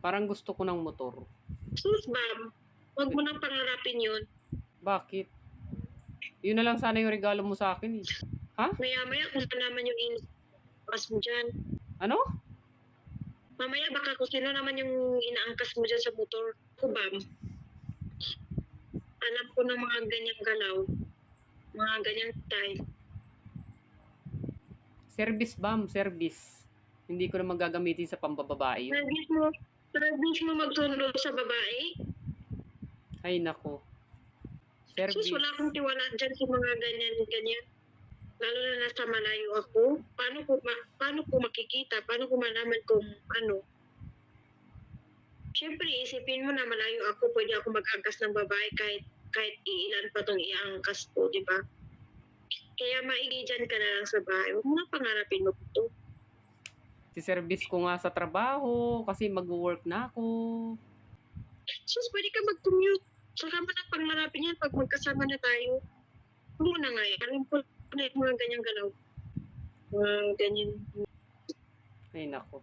Parang gusto ko ng motor. Sus, ma'am. Huwag mo nang pangarapin yun. Bakit? Yun na lang sana yung regalo mo sa akin eh. Ha? Maya-maya kung ano naman yung inaangkas mo dyan. Ano? Mamaya baka kung sino naman yung inaangkas mo dyan sa motor. Ako, ma'am. Alam ko ng mga ganyang galaw. Mga ganyang style. Service bam, service. Hindi ko na magagamitin sa pambababae yun. Service mo magsundo sa babae? Ay nako. Sus, Service. wala akong tiwala dyan sa mga ganyan-ganyan. Lalo na nasa malayo ako. Paano ko makikita? Paano ko malaman kung ano? Siyempre, isipin mo na malayo ako, pwede ako mag-angkas ng babae kahit iilan pa itong iangkas ko, di ba? Kaya maigi dyan ka na lang sa bahay. Huwag mo na pangarapin mo ito. Si-service ko nga sa trabaho kasi mag-work na ako. Sus, pwede ka mag-commute. Saka mo na pangarapin yan pag magkasama na tayo. Huwag mo na nga yan. Alam ko na yung mga ganyang galaw. Mga ganyan. Ay nako.